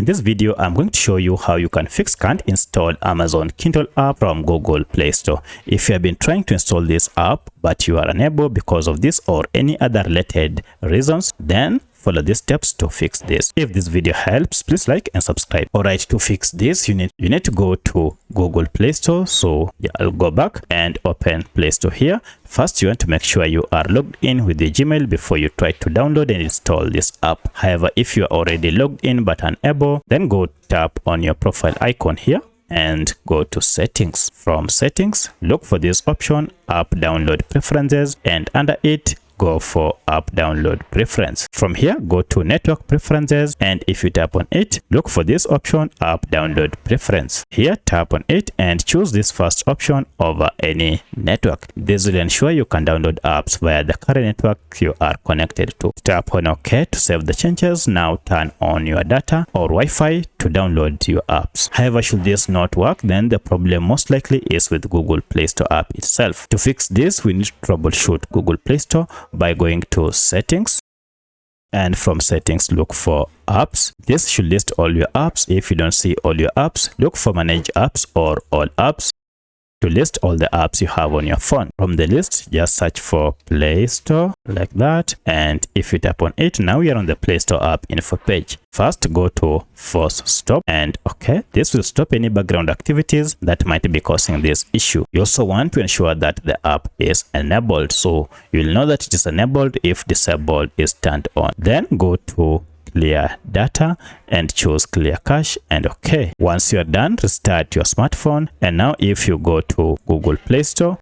In this video, I'm going to show you how you can fix can't install Amazon Kindle app from Google Play Store. If you have been trying to install this app, but you are unable because of this or any other related reasons, then follow these steps to fix this. If this video helps, please like and subscribe. Alright, to fix this, you need to go to Google Play Store. So yeah, I'll go back and open Play Store here. First, you want to make sure you are logged in with your Gmail before you try to download and install this app. However, if you are already logged in but unable, then go tap on your profile icon here and go to settings. From settings, look for this option, app download preferences, and under it, go for app download preference. From here, go to network preferences, and if you tap on it, look for this option, app download preference. Here, tap on it and choose this first option over any network. This will ensure you can download apps via the current network you are connected to. Tap on OK to save the changes. Now turn on your data or Wi-Fi to download your apps. However, should this not work, then the problem most likely is with Google Play Store app itself. To fix this, we need to troubleshoot Google Play Store by going to settings, and from settings look for apps. This should list all your apps. If you don't see all your apps, look for manage apps or all apps to list all the apps you have on your phone. From the list, just search for Play Store like that, and if you tap on it, now we are on the Play Store app info page. First, go to force stop, and okay, this will stop any background activities that might be causing this issue. You also want to ensure that the app is enabled, so you'll know that it is enabled if disabled is turned on. Then go to clear data and choose clear cache, and okay. Once you're done, restart your smartphone, and now if you go to Google Play Store,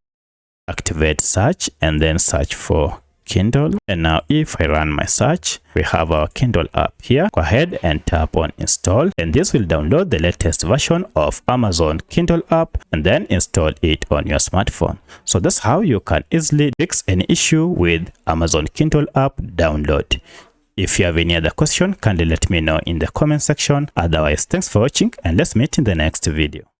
activate search and then search for Kindle, and now if I run my search, we have our Kindle app here. Go ahead and tap on install, and this will download the latest version of Amazon Kindle app and then install it on your smartphone. So that's how you can easily fix any issue with Amazon Kindle app download. If you have any other question, kindly let me know in the comment section. Otherwise, thanks for watching, and let's meet in the next video.